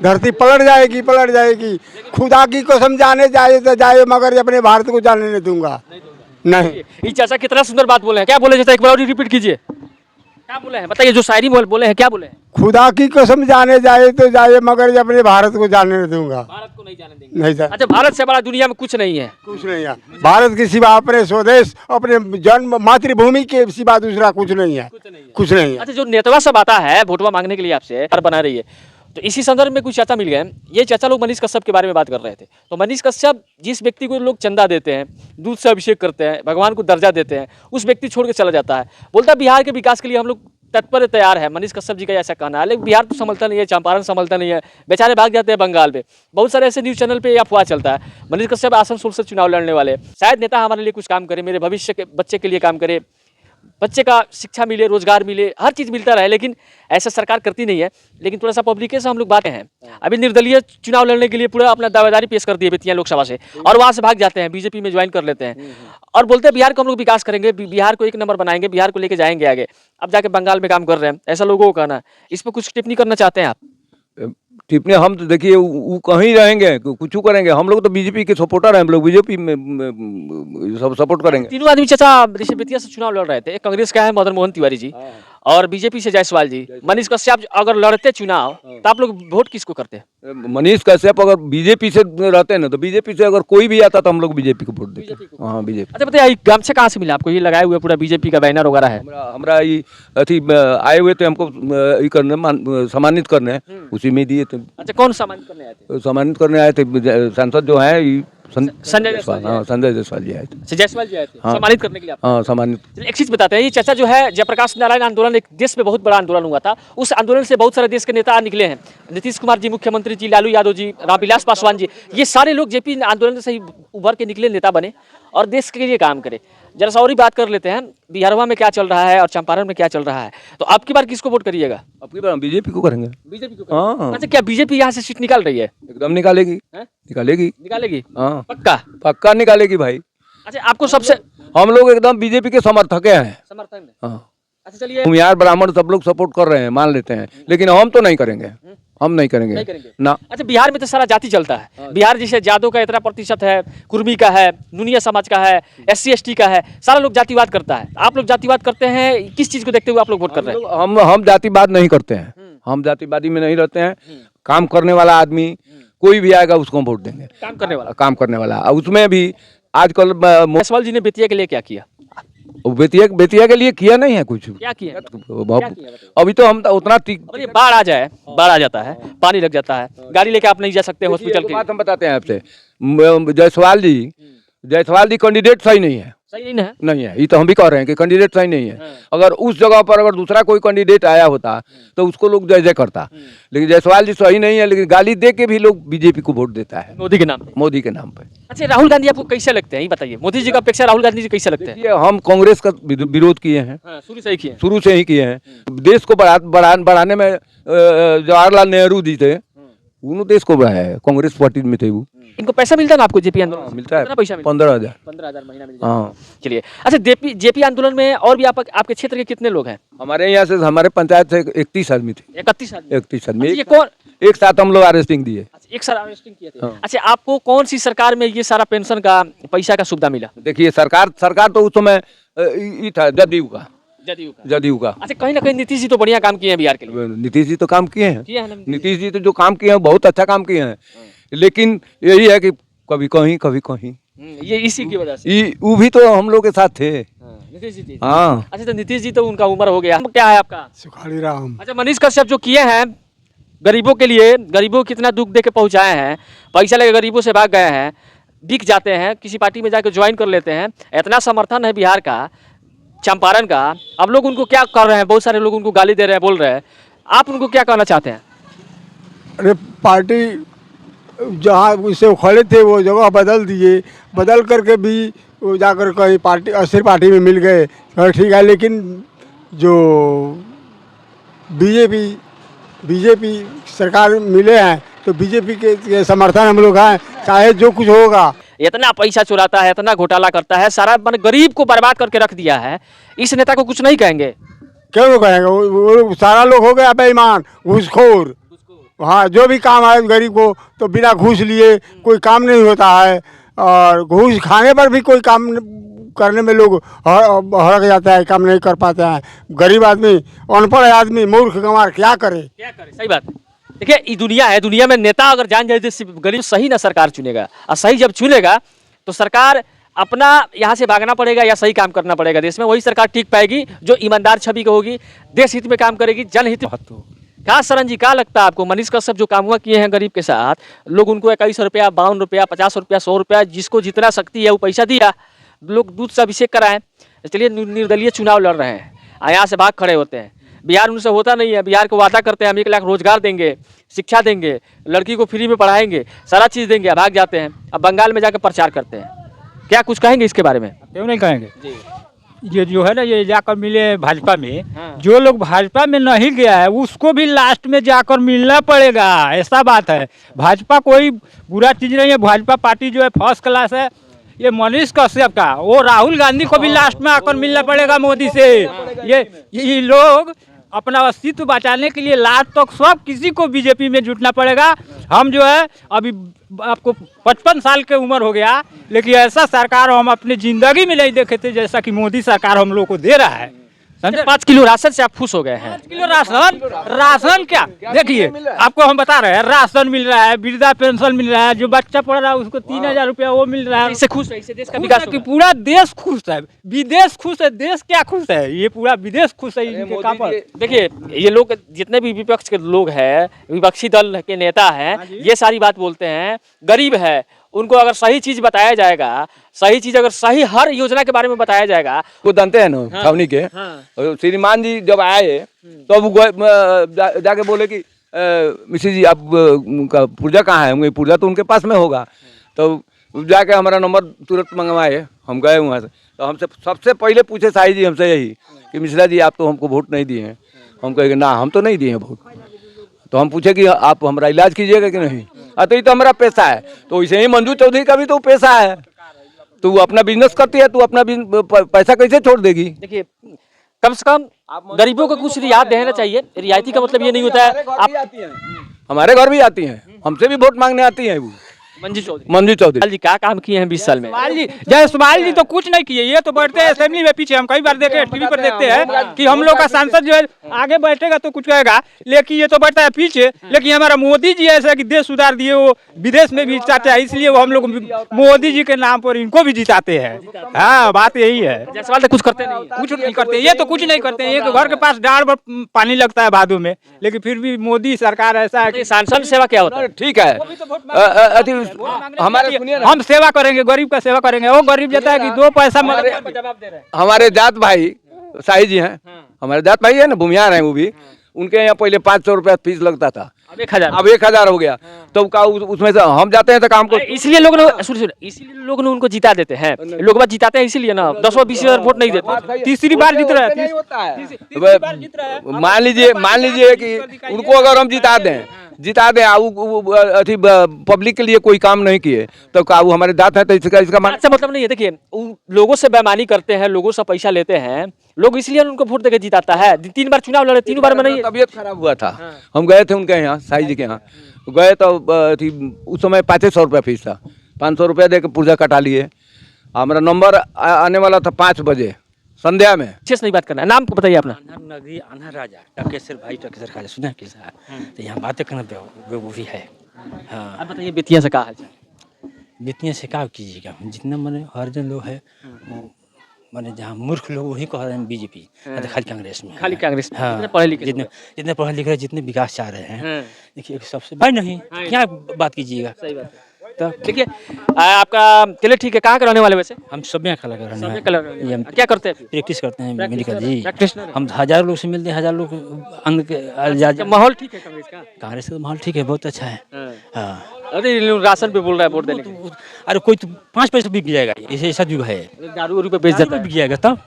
धरती पलट जाएगी, पलट जाएगी। खुदा की कसम जाने जाए तो जाए, मगर अपने भारत को जाने नहीं दूंगा। नहीं। ये चाचा कितना सुंदर बात बोले हैं, क्या बोले चाचा, एक बार और रिपीट कीजिए, क्या बोले हैं बताइए, जो शायरी बोले हैं क्या बोले हैं? खुदा की कसम जाने जाए तो जाए, मगर अपने भारत को जाने नहीं दूंगा। भारत को नहीं जाने देंगे। नहीं सर, अच्छा, भारत से बड़ा दुनिया में कुछ नहीं है। कुछ नहीं है। भारत के सिवा अपने स्वदेश, अपने जन्म मातृभूमि के सिवा दूसरा कुछ नहीं है, कुछ नहीं है। अच्छा, जो नेतवा सब आता है वोटवा मांगने के लिए आपसे बना रही है, तो इसी संदर्भ में कुछ चाचा मिल गए। ये चाचा लोग मनीष कश्यप के बारे में बात कर रहे थे। तो मनीष कश्यप जिस व्यक्ति को लोग चंदा देते हैं, दूध से अभिषेक करते हैं, भगवान को दर्जा देते हैं, उस व्यक्ति छोड़ के चला जाता है, बोलता है बिहार के विकास के लिए हम लोग तत्पर तैयार है। मनीष कश्यप जी का ऐसा कहना है। लेकिन बिहार तो संभलता नहीं है, चंपारण संभलता नहीं है, बेचारे भाग जाते हैं बंगाल में। बहुत सारे ऐसे न्यूज़ चैनल पे अफवाह चलता है मनीष कश्यप आसनसोल से चुनाव लड़ने वाले, शायद नेता हमारे लिए कुछ काम करे, मेरे भविष्य के बच्चे के लिए काम करे, बच्चे का शिक्षा मिले, रोजगार मिले, हर चीज़ मिलता रहे। लेकिन ऐसा सरकार करती नहीं है। लेकिन थोड़ा सा पब्लिक से हम लोग बातें हैं, अभी निर्दलीय चुनाव लड़ने के लिए पूरा अपना दावेदारी पेश कर दिए बेतिया लोकसभा से, और वहाँ से भाग जाते हैं, बीजेपी में ज्वाइन कर लेते हैं और बोलते हैं बिहार को हम लोग विकास करेंगे, बिहार को एक नंबर बनाएंगे, बिहार को लेके जाएंगे आगे। अब जाके बंगाल में काम कर रहे हैं, ऐसा लोगों को कहना है। इस पर कुछ टिप्पणी करना चाहते हैं आप? टिप्पणी हम तो देखिए वो कहीं रहेंगे, कुछ करेंगे। हम लोग तो बीजेपी के सपोर्टर हैं, हम लोग बीजेपी में सब सपोर्ट करेंगे। तीनों आदमी चाचा जैसे बेतिया से चुनाव लड़ रहे थे, कांग्रेस का है मदन मोहन तिवारी जी और बीजेपी से जायसवाल जी, मनीष कश्यप अगर लड़ते चुनाव तो आप लोग वोट किसको करते? मनीष कश्यप अगर बीजेपी से रहते हैं ना, तो बीजेपी से अगर कोई भी आता तो हम लोग बीजेपी को वोट देते। हाँ, बीजेपी। अच्छा बताइए, गमछा कहाँ से मिला आपको? ये लगाए हुए पूरा बीजेपी का बैनर वगैरह है? हमारा ये अथी आए हुए थे, हमको ये करने सम्मानित करने, उसी में दिए थे। अच्छा, कौन सम्मानित करने आए थे? सम्मानित करने आए थे सांसद जो है संजय जायसवाल। हाँ, संजय जायसवाल जी आए थे। अच्छा, जायसवाल जी आए थे हाँ। सम्मानित करने के लिए आपको? हाँ, सम्मानित। एक चीज बताते हैं, ये चाचा जो है जयप्रकाश नारायण आंदोलन एक देश में बहुत बड़ा आंदोलन हुआ था, उस आंदोलन से बहुत सारे देश के नेता निकले हैं। नीतीश कुमार जी मुख्यमंत्री जी, लालू यादव जी, रामविलास पासवान जी, ये सारे लोग जेपी आंदोलन से ही उभर के निकले नेता बने और देश के लिए काम करे। जरा सा और ही बात कर लेते हैं, बिहारवा में क्या चल रहा है और चंपारण में क्या चल रहा है। तो आपकी बार किसको वोट करिएगा? आपकी बार बीजेपी को करेंगे। बीजेपी को? हाँ। अच्छा, क्या बीजेपी यहाँ से सीट निकाल रही है? एकदम निकालेगी। निकालेगी। निकालेगी? हाँ, पक्का? पक्का निकालेगी भाई। अच्छा, आपको सबसे हम लोग एकदम बीजेपी के समर्थक हैं। समर्थन में? हाँ। अच्छा चलिए, भूमिहार ब्राह्मण सब लोग सपोर्ट कर रहे हैं, मान लेते हैं, लेकिन हम तो नहीं करेंगे, हम नहीं करेंगे ना। अच्छा, बिहार में तो सारा जाति चलता है। बिहार जैसे जादव का इतना प्रतिशत है, कुर्मी का है, नुनिया समाज का है, SC ST का है, सारा लोग जातिवाद करता है। आप लोग जातिवाद करते हैं, किस चीज को देखते हुए आप लोग वोट कर रहे हैं? हम जातिवाद नहीं करते हैं, हम जातिवादी में नहीं रहते हैं। काम करने वाला आदमी कोई भी आएगा उसको हम वोट देंगे। काम करने वाला? काम करने वाला। उसमें भी आजकल जायसवाल जी ने बेतिया के लिए क्या किया? बेतिया के लिए किया नहीं है कुछ। क्या किया? अभी तो हम उतना अरे बाढ़ आ जाए, बाढ़ आ जाता है, पानी लग जाता है, गाड़ी लेके आप नहीं जा सकते हॉस्पिटल के। बात हम बताते हैं आपसे, जायसवाल जी कैंडिडेट सही नहीं है। सही नहीं है? नहीं है, ये तो हम भी कह रहे हैं कि कैंडिडेट सही नहीं है। अगर उस जगह पर अगर दूसरा कोई कैंडिडेट आया होता तो उसको लोग जय जय करता, लेकिन जायसवाल जी सही नहीं है, लेकिन गाली दे के भी लोग बीजेपी को वोट देता है, मोदी के नाम पे। मोदी के नाम पे। अच्छा, राहुल गांधी आपको कैसे लगते हैं, ये बताइए? मोदी जी का अपेक्षा राहुल गांधी जी कैसे लगते हैं? हम कांग्रेस का विरोध किए हैं, शुरू से ही किए? शुरू से ही किए हैं। देश को बढ़ाने में जवाहरलाल नेहरू जी थे, उन्होंने देश को बढ़ाया। कांग्रेस पार्टी में थे वो। इनको पैसा मिलता है ना आपको जेपी आंदोलन? मिलता है, कितना पैसा मिलता है? 15,000। 15,000 महीना मिल हाँ। जाता है। चलिए, अच्छा, जेपी आंदोलन में और भी आपके क्षेत्र के कितने लोग हैं? हमारे यहाँ से, हमारे पंचायत से 31 आदमी थे। 31 आदमी? 31 आदमी। ये कौन? एक साथ हम लोग अरेस्टिंग दिए। अच्छा, एक साल अरेस्टिंग किए थे। हाँ। अच्छा, आपको कौन सी सरकार में ये सारा पेंशन का पैसा का सुविधा मिला? देखिए, सरकार तो उस समय ये था जदयू का। अच्छा, कहीं ना कहीं नीतीश जी तो बढ़िया काम किए हैं बिहार के लिए। नीतीश जी तो काम किए हैं। ना नीतीश जी तो जो काम किए हैं बहुत अच्छा काम किए हैं, लेकिन यही है कि कभी कहीं कभी कहीं। ये इसी की वजह से वो भी तो हम लोग के साथ थे। नीतीश जी थे। हाँ। अच्छा, तो नीतीश जी तो उनका उम्र हो गया। क्या है आपका? सुखाड़ी राम। अच्छा, मनीष कश्यप जो किए हैं गरीबों के लिए, गरीबों को कितना दुख दे के पहुँचाए हैं, पैसा लेके गरीबों से भाग गए हैं, बिक जाते हैं, किसी पार्टी में जाकर ज्वाइन कर लेते हैं, इतना समर्थन है बिहार का, चंपारण का। अब लोग उनको क्या कर रहे हैं? बहुत सारे लोग उनको गाली दे रहे हैं, बोल रहे हैं। आप उनको क्या कहना चाहते हैं? अरे पार्टी जहाँ उससे उखड़े थे वो जगह बदल दिए, बदल करके भी वो जाकर कहीं पार्टी अस्थिर पार्टी में मिल गए, ठीक है। लेकिन जो बीजेपी सरकार मिले हैं तो बीजेपी के समर्थन हम लोग हैं, चाहे जो कुछ होगा। इतना पैसा चुराता है, इतना घोटाला करता है, सारा गरीब को बर्बाद करके रख दिया है, इस नेता को कुछ नहीं कहेंगे? क्यों कहेंगे? वो सारा लोग हो गया बेईमान, घूसखोर। हाँ जो भी काम है गरीब को तो बिना घूस लिए कोई काम नहीं होता है, और घूस खाने पर भी कोई काम करने में लोग हड़क जाता है, काम नहीं कर पाते हैं। गरीब आदमी, अनपढ़ आदमी, मूर्ख गंवार क्या करे। सही बात है। देखिए ये दुनिया है, दुनिया में नेता अगर जान जाए तो सिर्फ गरीब सही ना सरकार चुनेगा, और सही जब चुनेगा तो सरकार अपना यहाँ से भागना पड़ेगा या सही काम करना पड़ेगा देश में, वही सरकार टिक पाएगी जो ईमानदार छवि की होगी, देश हित में काम करेगी, जनहित में। क्या सरन जी क्या लगता है आपको, मनीष कश्यप जो काम हुआ किए हैं गरीब के साथ, लोग उनको 21 रुपया, 52 रुपया, 50 रुपया, 100 रुपया, जिसको जितना शक्ति है वो पैसा दिया, लोग दूध से अभिषेक कराएं, चलिए निर्दलीय चुनाव लड़ रहे हैं, यहाँ से भाग खड़े होते हैं। बिहार उनसे होता नहीं है, बिहार को वादा करते हैं हम 1 लाख रोजगार देंगे, शिक्षा देंगे, लड़की को फ्री में पढ़ाएंगे, सारा चीज़ देंगे, भाग जाते हैं। अब बंगाल में जाकर प्रचार करते हैं, क्या कुछ कहेंगे इसके बारे में? क्यों नहीं कहेंगे जी। ये जो है ना, ये जाकर मिले भाजपा में, हाँ। जो लोग भाजपा में नहीं गया है उसको भी लास्ट में जाकर मिलना पड़ेगा, ऐसा बात है। भाजपा कोई बुरा चीज़ नहीं है, भाजपा पार्टी जो है फर्स्ट क्लास है। ये मनीष कश्यप का, वो राहुल गांधी को भी लास्ट में आकर मिलना पड़ेगा मोदी से। ये लोग अपना अस्तित्व बचाने के लिए लास्ट तक सब किसी को बीजेपी में जुटना पड़ेगा। हम जो है अभी आपको 55 साल की उम्र हो गया, लेकिन ऐसा सरकार हम अपनी ज़िंदगी में नहीं देखे थे जैसा कि मोदी सरकार हम लोग को दे रहा है। समझे? 5 किलो राशन से आप खुश हो गए हैं? 5 किलो राशन क्या देखिए, आपको हम बता रहे हैं, राशन मिल रहा है, वृद्धा पेंशन मिल रहा है, जो बच्चा पढ़ रहा है उसको 3000 रुपया वो मिल रहा है। इससे खुश है, इससे देश का खुश विकास है कि होगा। पूरा देश खुश है, विदेश खुश है, देश क्या खुश है, ये पूरा विदेश खुश है इनके काम पर। देखिए ये लोग जितने भी विपक्ष के लोग हैं, विपक्षी दल के नेता हैं, ये सारी बात बोलते हैं, गरीब है उनको अगर सही चीज बताया जाएगा, सही चीज अगर सही हर योजना के बारे में बताया जाएगा। को जानते हैं ना छावनी के, और श्रीमान जी जब आए तो अब जाके बोले कि मिश्री जी आप का पुर्जा कहाँ है? हम पुर्जा तो उनके पास में होगा। तो जाके हमारा नंबर तुरंत मंगवाए, हम गए वहाँ से। तो हमसे सबसे पहले पूछे साई जी हमसे यही कि मिश्रा जी आप तो हमको वोट नहीं दिए हैं। हम कहेंगे ना हम तो नहीं दिए हैं वोट। तो हम पूछे कि आप हमारा इलाज कीजिएगा कि नहीं? तो ये तो हमारा पैसा है। तो वैसे ही मंजू चौधरी का भी तो पैसा है, तू अपना बिजनेस करती है, तू अपना पैसा कैसे छोड़ देगी? देखिए कम से कम गरीबों को कुछ रियायत देना चाहिए। रियायती का मतलब ये नहीं होता है आप, हमारे घर भी आती हैं, हमसे भी वोट मांगने आती हैं। वो मंजू मंजू चौधरी जी क्या काम किए हैं 20 साल में? जयसवाल जी तो कुछ नहीं किए, ये तो बैठते हैं असेंबली में पीछे। हम कई बार देखे टीवी पर देखते हैं कि हम लोग का सांसद जो है आगे बैठेगा तो कुछ कहेगा, लेकिन ये तो बैठता है पीछे। लेकिन हमारा मोदी जी ऐसा कि देश सुधार दिए, वो विदेश में भी जिताते हैं, इसलिए वो हम लोग मोदी जी के नाम पर इनको भी जिताते हैं। हाँ बात यही है। जयसवाल तो कुछ करते नहीं है। कुछ नहीं करते, ये तो कुछ नहीं करते हैं। ये घर के पास डाल पर पानी लगता है भादों में, लेकिन फिर भी मोदी सरकार ऐसा है कि सांसद सेवा क्या होता है? ठीक है, हमारे हम सेवा करेंगे, गरीब का सेवा करेंगे। वो गरीब जाता है कि 2 पैसा हमारे जात भाई साई जी हैं, हमारे जात भाई है ना, भूमियार हैं वो भी। उनके यहाँ पहले 500 रुपया फीस लगता था, अब 1000 अब 1000 हो गया। तो का उसमें से हम जाते हैं तो काम को, इसलिए लोग इसीलिए लोग उनको जिता देते हैं। लोग बात जिताते हैं इसीलिए ना, 10-20 हजार वोट नहीं देते। तीसरी बार जीत रहा है। मान लीजिए कि उनको अगर हम जिता दें अथी पब्लिक के लिए कोई काम नहीं किए तो का वो हमारे दांत है? तो इसका अच्छा मतलब नहीं है। देखिए लोगों से बेईमानी करते हैं, लोगों से पैसा लेते हैं लोग, इसलिए उनको वोट देके जिताता है। 3 बार चुनाव लड़े, 3 बार में नहीं। तबीयत खराब हुआ था, हम गए थे उनके यहाँ, साई जी के यहाँ गए तो उस समय 500 रुपया फीस था। 500 रुपया दे के पुर्जा कटा लिए। हमारा नंबर आने वाला था 5 बजे संध्या में। अच्छे से नहीं बात करना है। नाम बताइए अपना। नगरी अनहर राजा टकेसर भाई टकेसर खाजा सुना किसा, तो यहाँ बातें करना वो भी है। हाँ आप बताइए बेतिया से कहा है? जितने से क्या कीजिएगा, जितना मैंने हर जन लोग है मैंने जहाँ मूर्ख लोग वही कह रहे हैं बीजेपी, खाली कांग्रेस में, खाली कांग्रेस। हाँ जितने पढ़े लिखे जितने पढ़े लिखे जितने विकास चाह रहे हैं, देखिए सबसे भाई नहीं क्या बात कीजिएगा। सही बात है। तो देखिए आपका चलिए ठीक है। कहाँ के रहने वाले वैसे? हम सब यहाँ कला कर रहे हैं। हैं, क्या करते हैं? प्रैक्टिस करते हैं मेडिकल जी। प्रैक्टिशनर। हम 1000 लोग से मिलते हैं, 1000 लोग अंग के माहौल ठीक है कांग्रेस का? कांग्रेस का माहौल ठीक है, बहुत अच्छा है। हाँ अरे राशन पे बोल रहा है वोट देने के। अरे कोई तो 5 पैसे बिक जाएगा, ऐसा युग है। दारू पे बेच देता है, बिक जाएगा तब